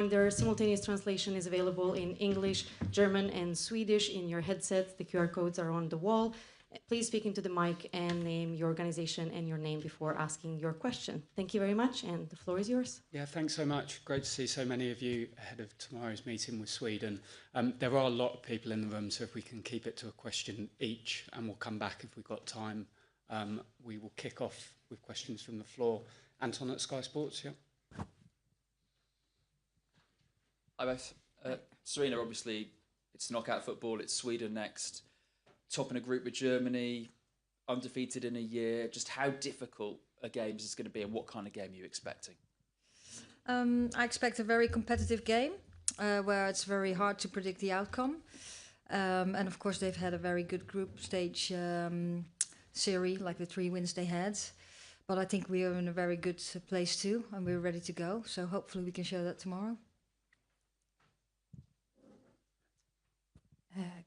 Their simultaneous translation is available in English, German, and Swedish in your headsets. The QR codes are on the wall. Please speak into the mic and name your organization and your name before asking your question. Thank you very much, and the floor is yours. Yeah, thanks so much. Great to see so many of you ahead of tomorrow's meeting with Sweden. There are a lot of people in the room, so if we can keep it to a question each, and we'll come back if we've got time. We will kick off with questions from the floor. Anton at Sky Sports, yeah. Hi both. Sarina, obviously, it's knockout football. It's Sweden next. Top in a group with Germany, undefeated in a year. Just how difficult a game is this going to be, and what kind of game are you expecting? I expect a very competitive game where it's very hard to predict the outcome. And of course, they've had a very good group stage series, like the 3 wins they had. But I think we are in a very good place too, and we're ready to go. So hopefully we can show that tomorrow.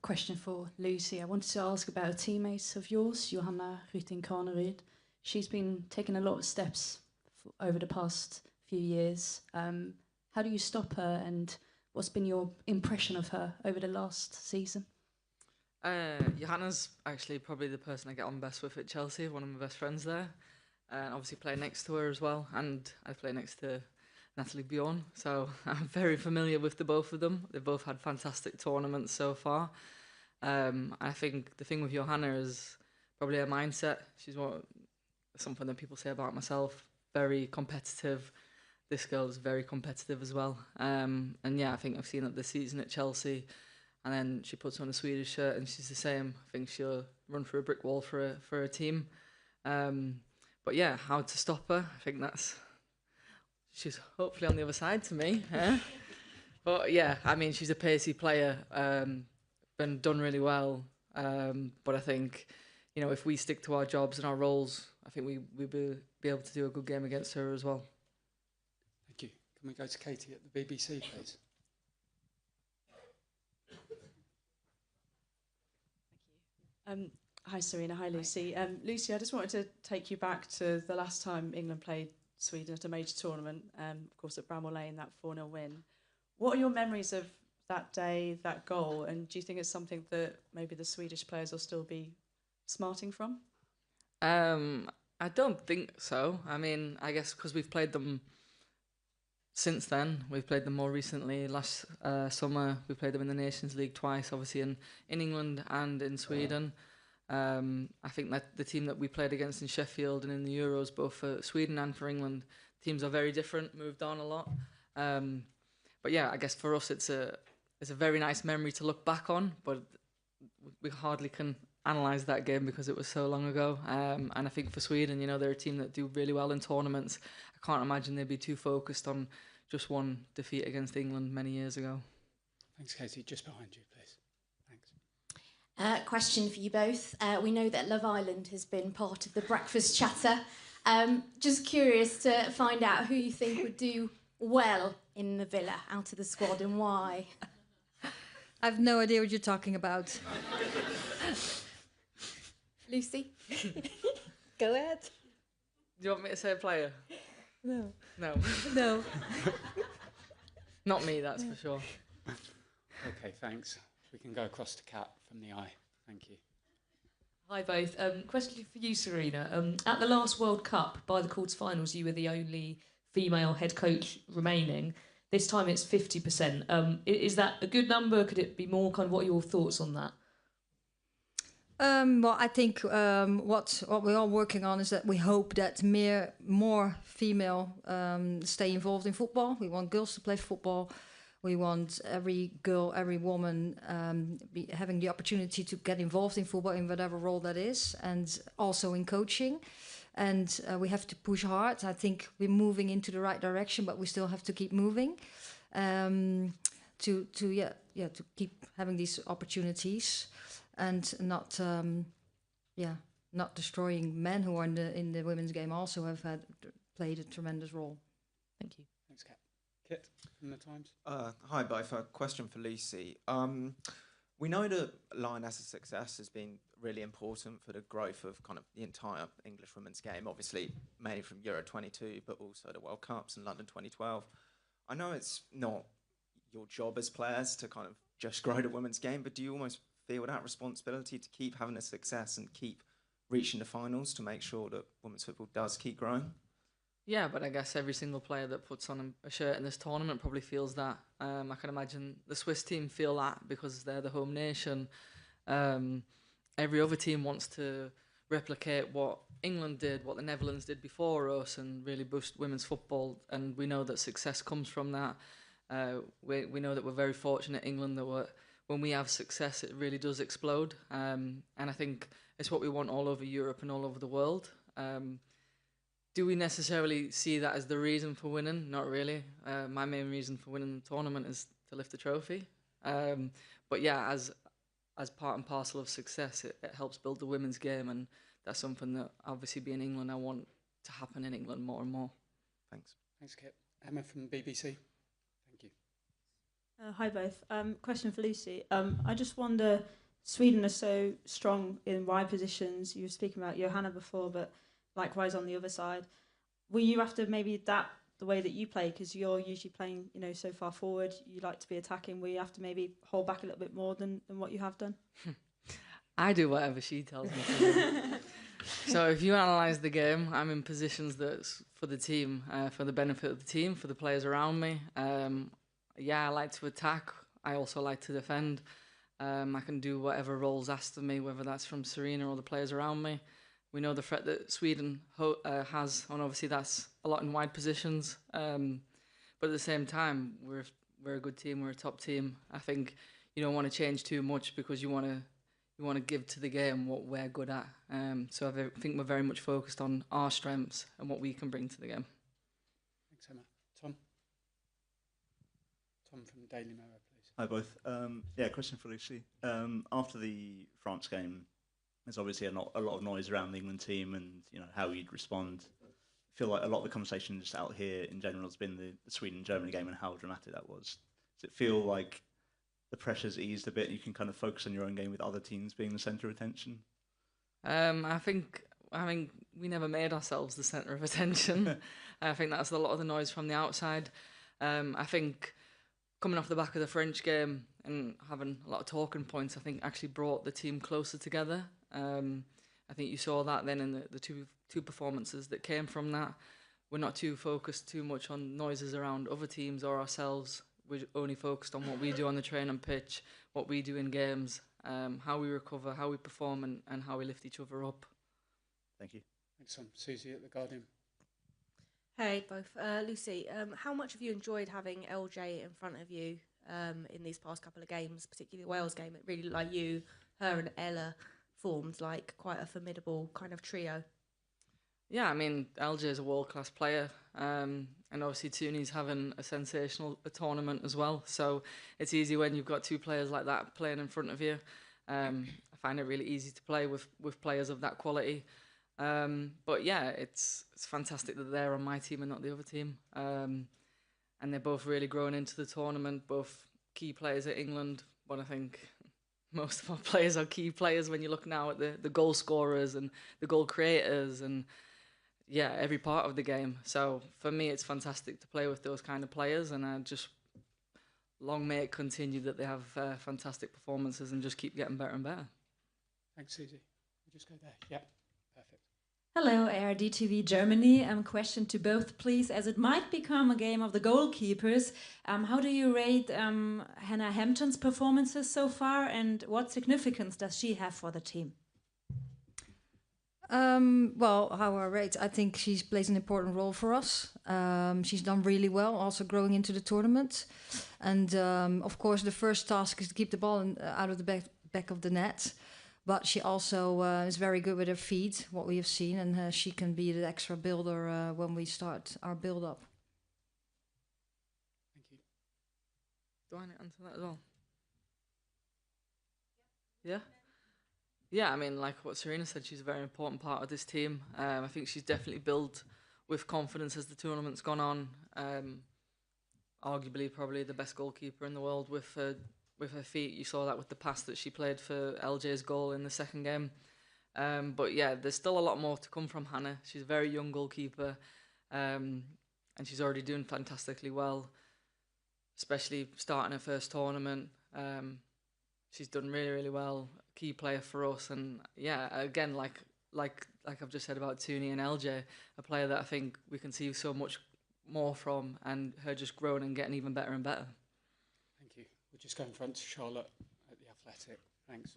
Question for Lucy. I wanted to ask about a teammate of yours, Johanna Rytting-Kaneryd. She's been taking a lot of steps over the past few years. How do you stop her, and what's been your impression of her over the last season? Johanna's actually probably the person I get on best with at Chelsea, one of my best friends there. And obviously play next to her as well, and I play next to Natalie Bjorn, so I'm very familiar with the both of them. They've both had fantastic tournaments so far. I think the thing with Johanna is probably her mindset. She's something that people say about myself, very competitive. This girl is very competitive as well. And yeah, I think I've seen it this season at Chelsea, and then she puts on a Swedish shirt and she's the same. I think she'll run through a brick wall for her team. But yeah, how to stop her, I think she's hopefully on the other side to me. But yeah, I mean, she's a pacey player, been done really well. But I think, if we stick to our jobs and our roles, I think we'll be able to do a good game against her as well. Thank you. Can we go to Katie at the BBC, please? Thank you. Hi, Sarina. Hi, Lucy. Lucy, I just wanted to take you back to the last time England played Sweden at a major tournament, of course at Bramall Lane, that 4-0 win. What are your memories of that day, that goal, and do you think it's something that maybe the Swedish players will still be smarting from? I don't think so. I mean, I guess because we've played them since then. We've played them more recently. Last summer, we played them in the Nations League twice, obviously in England and in Sweden. I think that the team that we played against in Sheffield and in the Euros, both for Sweden and for England, teams are very different, moved on a lot. But yeah, I guess for us it's a very nice memory to look back on, but we hardly can analyse that game because it was so long ago. And I think for Sweden, they're a team that do really well in tournaments. I can't imagine they'd be too focused on just one defeat against England many years ago. Thanks, Katie. Just behind you, please. Question for you both. We know that Love Island has been part of the breakfast chatter. Just curious to find out who you think would do well in the villa out of the squad and why. I have no idea what you're talking about. Lucy? Go ahead. Do you want me to say a player? No. No. No. Not me, that's for sure. Okay, thanks. We can go across to Kat from the eye. Thank you. Hi both. Question for you, Sarina. At the last World Cup, by the quarterfinals, you were the only female head coach remaining. This time it's 50%. Is that a good number? Could it be more? Kind of, what are your thoughts on that? Well, I think what we're all working on is that we hope that more female stay involved in football. We want girls to play football. We want every girl, every woman having the opportunity to get involved in football in whatever role that is, and also in coaching. And we have to push hard. I think we're moving into the right direction, but we still have to keep moving to keep having these opportunities and not destroying men who are in the women's game. Also have played a tremendous role. Thank you. Thanks, Kat. Kit from the Times. Hi, both. A question for Lucy. We know that Lioness's success has been really important for the growth of kind of the entire English women's game, obviously mainly from Euro 22, but also the World Cups and London 2012. I know it's not your job as players to kind of just grow the women's game, but do you almost feel that responsibility to keep having a success and keep reaching the finals to make sure that women's football does keep growing? Yeah, but I guess every single player that puts on a shirt in this tournament probably feels that. I can imagine the Swiss team feel that because they're the home nation. Every other team wants to replicate what England did, what the Netherlands did before us, and really boost women's football. And we know that success comes from that. We know that we're very fortunate, England, that when we have success, it really does explode. And I think it's what we want all over Europe and all over the world. Do we necessarily see that as the reason for winning? Not really. My main reason for winning the tournament is to lift the trophy. But yeah, as part and parcel of success, it helps build the women's game, and that's something that obviously being England, I want to happen in England more and more. Thanks. Thanks, Kit. Emma from the BBC. Thank you. Hi both. Question for Lucy. I just wonder, Sweden are so strong in wide positions. You were speaking about Johanna before, but likewise on the other side. Will you have to maybe adapt the way that you play, because you're usually playing, so far forward, you like to be attacking? Will you have to maybe hold back a little bit more than what you have done? I do whatever she tells me to do. So if you analyse the game, I'm in positions that's for the team, for the benefit of the team, for the players around me. I like to attack. I also like to defend. I can do whatever roles asked of me, whether that's from Sarina or the players around me. We know the threat that Sweden has, and obviously that's a lot in wide positions. But at the same time, we're a good team. We're a top team. I think you don't want to change too much because you want to give to the game what we're good at. So I think we're very much focused on our strengths and what we can bring to the game. Thanks, Emma. Tom? Tom from the Daily Mirror, please. Hi, both. Question for Lucy. After the France game, there's obviously a lot of noise around the England team and how you'd respond. I feel like a lot of the conversation just out here in general has been the Sweden-Germany game and how dramatic that was. Does it feel like the pressure's eased a bit? You can kind of focus on your own game with other teams being the centre of attention? I think we never made ourselves the centre of attention. I think that's a lot of the noise from the outside. I think coming off the back of the French game and having a lot of talking points, I think actually brought the team closer together. I think you saw that then in the two performances that came from that. We're not too focused too much on noises around other teams or ourselves. We're only focused on what we do on the training pitch, what we do in games, how we recover, how we perform, and how we lift each other up. Thank you. Thanks, Tom. Susie at The Guardian. Hey, both. Lucy, how much have you enjoyed having LJ in front of you in these past couple of games, particularly the Wales game? It really looked like you, her and Ella formed like quite a formidable kind of trio. Yeah, I mean, LJ is a world-class player, and obviously Tooney's having a sensational tournament as well, so it's easy when you've got two players like that playing in front of you. I find it really easy to play with players of that quality. But yeah, it's fantastic that they're on my team and not the other team. And they're both really growing into the tournament, both key players at England, but I think most of our players are key players when you look now at the goal scorers and the goal creators and yeah, every part of the game. So for me, it's fantastic to play with those kind of players, and I just long may it continue that they have fantastic performances and just keep getting better and better. Thanks, Susie. We'll just go there. Yeah, perfect. Hello, ARD TV Germany. Question to both, please. As it might become a game of the goalkeepers, how do you rate Hannah Hampton's performances so far, and what significance does she have for the team? Well, how I rate, I think she plays an important role for us. She's done really well, also growing into the tournament. And of course, the first task is to keep the ball out of the back of the net. But she also is very good with her feet, what we have seen, and she can be the extra builder when we start our build-up. Thank you. Do I answer that as well? Yeah? Yeah, I mean, like what Sarina said, she's a very important part of this team. I think she's definitely built with confidence as the tournament's gone on. Arguably, probably the best goalkeeper in the world with her feet. You saw that with the pass that she played for LJ's goal in the second game. But yeah, there's still a lot more to come from Hannah. She's a very young goalkeeper, and she's already doing fantastically well. especially starting her first tournament. She's done really, really well. Key player for us, and yeah, again, like I've just said about Tooney and LJ, a player that I think we can see so much more from, and her just growing and getting even better and better. Thank you. We'll just go in front to Charlotte at the Athletic. Thanks.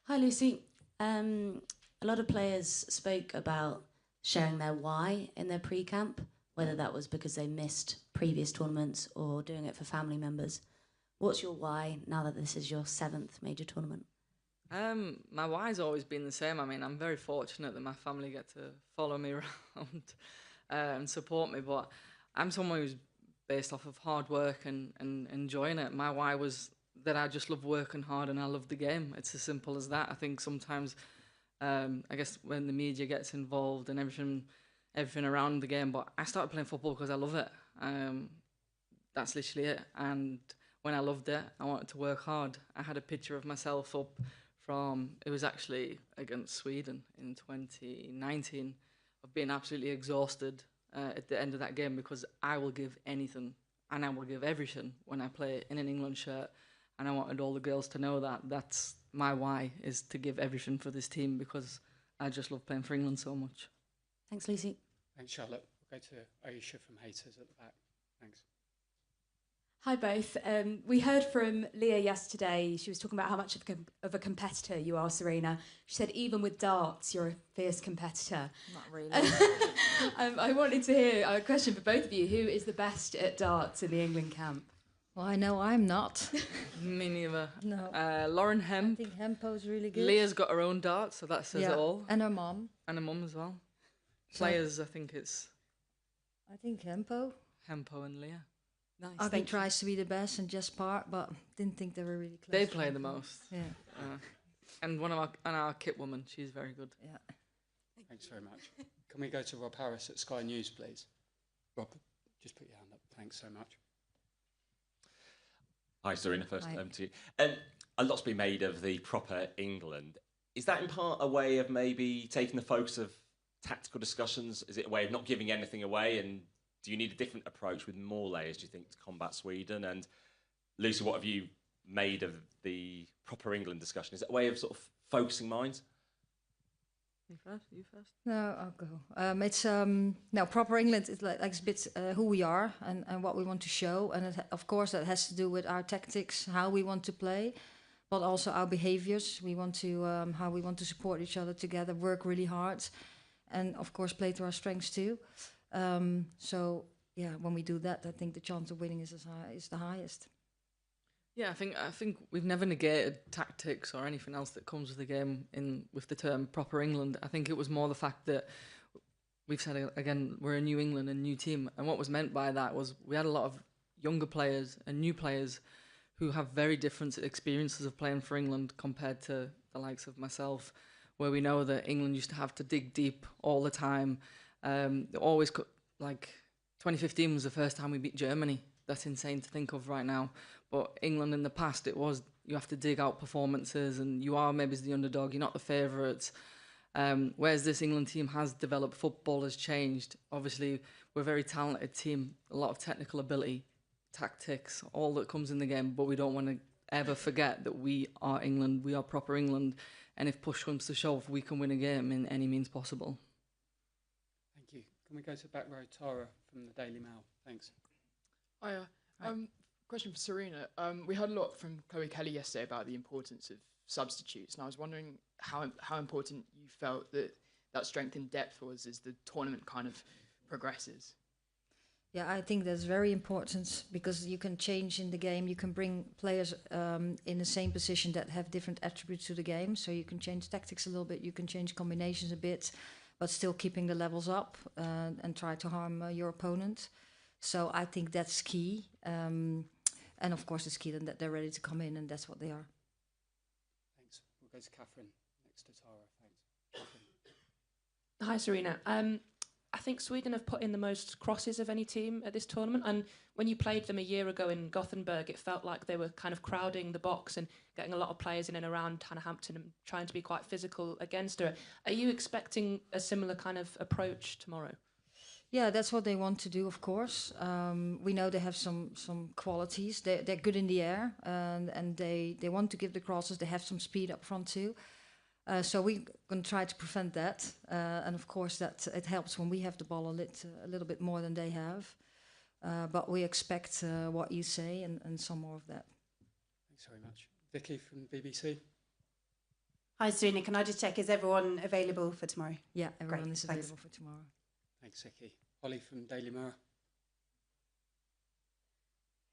Hi, Lucy. A lot of players spoke about sharing their why in their pre-camp, whether that was because they missed previous tournaments or doing it for family members. What's your why now that this is your 7th major tournament? My why's always been the same. I mean, I'm very fortunate that my family get to follow me around and support me, but I'm someone who's based off of hard work and enjoying it. My why was that I just love working hard and I love the game. It's as simple as that. I think sometimes, I guess when the media gets involved and everything around the game, but I started playing football because I love it. That's literally it. And when I loved it, I wanted to work hard. I had a picture of myself up from, it was actually against Sweden in 2019, of being absolutely exhausted at the end of that game, because I will give anything and I will give everything when I play in an England shirt. And I wanted all the girls to know that. That's my why, is to give everything for this team, because I just love playing for England so much. Thanks, Lucy. Thanks, Charlotte. We'll go to Aisha from Haters at the back. Thanks. Hi both. We heard from Leah yesterday. She was talking about how much of a competitor you are, Sarina. She said even with darts, you're a fierce competitor. Not really. I wanted to hear a question for both of you. Who is the best at darts in the England camp? Well, I know I'm not. Me neither. No. Lauren Hemp. I think Hempo's really good. Leah's got her own dart, so that says it all. And her mum. And her mum as well. So Players, I think it's I think Hempo. Hempo and Leah. Nice. Aki tries to be the best and just part, but didn't think they were really close. They play the most. Yeah. And our kit woman, she's very good. Yeah. Thanks very much. Can we go to Rob Harris at Sky News, please? Rob, just put your hand up. Thanks so much. Hi, Sarina. First Hi. to you. A lot's been made of the proper England. Is that in part a way of maybe taking the focus of tactical discussions? Is it a way of not giving anything away? And do you need a different approach with more layers, do you think, to combat Sweden? And Lucy, what have you made of the proper England discussion? Is it a way of sort of focusing minds? You first. No, I'll go. It's no, proper England is like a bit who we are and what we want to show, and of course that has to do with our tactics, how we want to play, but also our behaviors. We want to how we want to support each other together, work really hard, and of course play to our strengths too. So yeah, when we do that, I think the chance of winning is the highest. Yeah, I think we've never negated tactics or anything else that comes with the game with the term proper England. I think it was more the fact that we've said again, we're a new England, a new team, and what was meant by that was we had a lot of younger players and new players who have very different experiences of playing for England compared to the likes of myself, where we know that England used to have to dig deep all the time. Always like 2015 was the first time we beat Germany. That's insane to think of right now. But England in the past, it was you have to dig out performances and you are maybe the underdog, you're not the favourites. Whereas this England team has developed, football has changed. Obviously, we're a very talented team, a lot of technical ability, tactics, all that comes in the game. But we don't want to ever forget that we are England, we are proper England. And if push comes to shove, we can win a game in any means possible. Thank you. Can we go to back row, Tara from the Daily Mail? Thanks. Hiya. Question for Sarina. We heard a lot from Chloe Kelly yesterday about the importance of substitutes, and I was wondering how important you felt that strength in depth was as the tournament kind of progresses. Yeah, I think that's very important because you can change in the game. You can bring players in the same position that have different attributes to the game. So you can change tactics a little bit, you can change combinations a bit, but still keeping the levels up and try to harm your opponent. So I think that's key. And of course, it's key then that they're ready to come in, and that's what they are. Thanks. We'll go to Catherine next to Tara. Thanks. Hi, Sarina. I think Sweden have put in the most crosses of any team at this tournament, and when you played them a year ago in Gothenburg, it felt like they were kind of crowding the box and getting a lot of players in and around Hannah Hampton and trying to be quite physical against her. Are you expecting a similar kind of approach tomorrow? Yeah, that's what they want to do, of course. We know they have some qualities. They're good in the air, and they want to give the crosses. They have some speed up front too. So we're going to try to prevent that. And of course, that it helps when we have the ball a little bit more than they have. But we expect what you say and some more of that. Thanks very much. Vicky from BBC. Hi, Sarina. Can I just check, is everyone available for tomorrow? Yeah, everyone is thanks. available for tomorrow. Thanks, Vicky. Holly from Daily Mirror.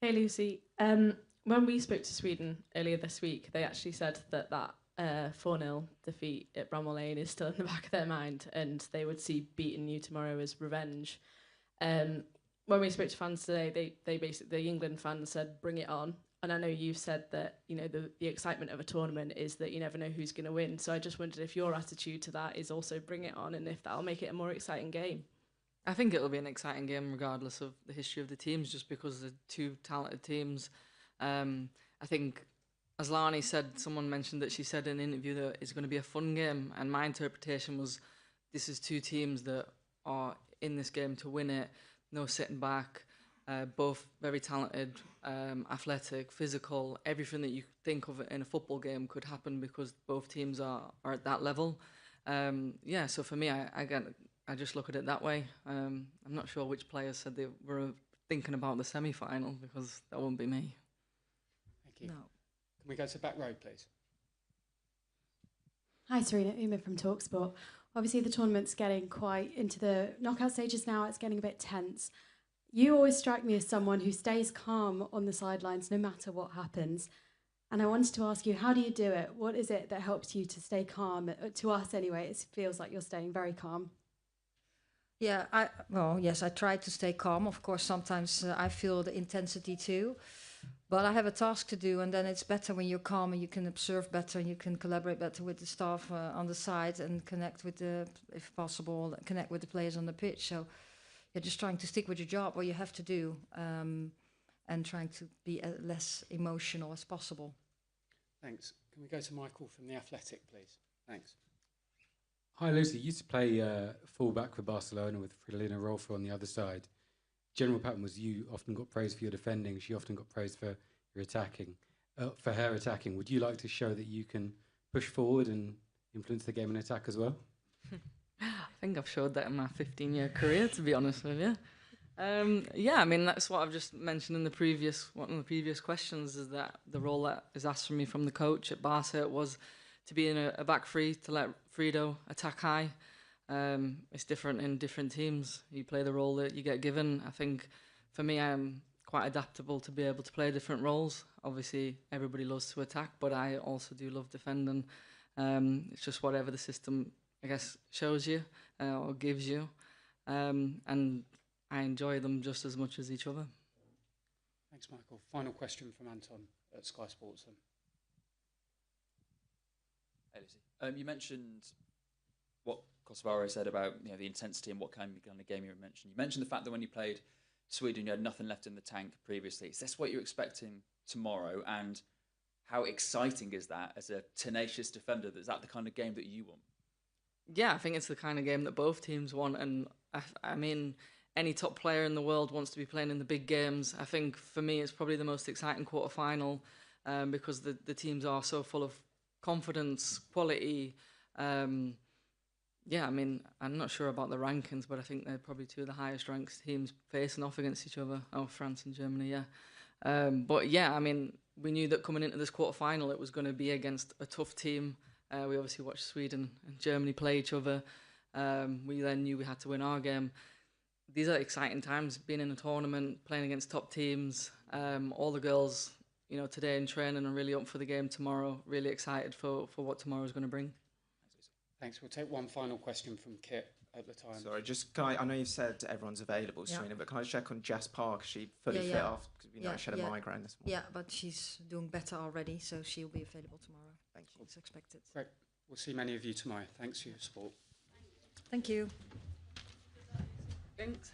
Hey, Lucy. When we spoke to Sweden earlier this week, they actually said that 4-0 defeat at Bramall Lane is still in the back of their mind, and they would see beating you tomorrow as revenge. When we spoke to fans today, they basically, the England fans said, bring it on. And I know you've said that, you know, the excitement of a tournament is that you never know who's going to win. So I just wondered if your attitude to that is also bring it on, and if that'll make it a more exciting game. I think it'll be an exciting game regardless of the history of the teams, just because they're two talented teams. I think, as Lani said, someone mentioned that she said in an interview that it's going to be a fun game, and my interpretation was this is two teams that are in this game to win it, no sitting back, both very talented, athletic, physical, everything that you think of in a football game could happen because both teams are at that level. So for me, I just look at it that way. I'm not sure which players said they were thinking about the semi-final, because that won't be me. Thank you. No. Can we go to back row, please? Hi, Sarina. Uma from TalkSport. Obviously, the tournament's getting quite into the knockout stages now. It's getting a bit tense. You always strike me as someone who stays calm on the sidelines no matter what happens. And I wanted to ask you, how do you do it? What is it that helps you to stay calm? To us, anyway, it feels like you're staying very calm. Yeah, yes, I try to stay calm. Of course, sometimes I feel the intensity too. But I have a task to do, and then it's better when you're calm and you can observe better and you can collaborate better with the staff on the side and connect with if possible, connect with the players on the pitch. So you're just trying to stick with your job, what you have to do, and trying to be as less emotional as possible. Thanks. Can we go to Michael from The Athletic, please? Thanks. Hi, Lucy. You used to play full-back for Barcelona with Fridolina Rolfo on the other side. General pattern was you often got praised for your defending. She often got praised for your attacking. For her attacking, would you like to show that you can push forward and influence the game in attack as well? I think I've showed that in my 15-year career, to be honest with you. I mean, that's what I've just mentioned in one of the previous questions, is that the role that is asked from me from the coach at Barca was to be in a back three, to let Frido attack high. It's different in different teams. You play the role that you get given. I think for me, I'm quite adaptable to be able to play different roles. Obviously, everybody loves to attack, but I also do love defending. It's just whatever the system, I guess, shows you or gives you. And I enjoy them just as much as each other. Thanks, Michael. Final question from Anton at Sky Sports. Hey, Lucy. You mentioned what Kosovaro said about the intensity and what kind of game you mentioned. You mentioned the fact that when you played Sweden, you had nothing left in the tank previously. Is this what you're expecting tomorrow? And how exciting is that as a tenacious defender? Is that the kind of game that you want? Yeah, I think it's the kind of game that both teams want. And I mean, any top player in the world wants to be playing in the big games. I think for me, it's probably the most exciting quarter-final because the teams are so full of confidence, quality. I mean, I'm not sure about the rankings, but I think they're probably two of the highest ranked teams facing off against each other. Oh, France and Germany, yeah. I mean, we knew that coming into this quarter-final, it was going to be against a tough team. We obviously watched Sweden and Germany play each other. We then knew we had to win our game. These are exciting times, being in a tournament, playing against top teams. All the girls, today in training are really up for the game tomorrow, really excited for what tomorrow's going to bring. Thanks. We'll take one final question from Kit at the time. Sorry, I know you've said everyone's available, Sarina, but can I check on Jess Park? Is she fully fit after? Because we know she had a migraine this morning. Yeah, but she's doing better already, so she'll be available tomorrow. Thank you. It's expected. Great. We'll see many of you tomorrow. Thanks for your support. Thank you. Thanks.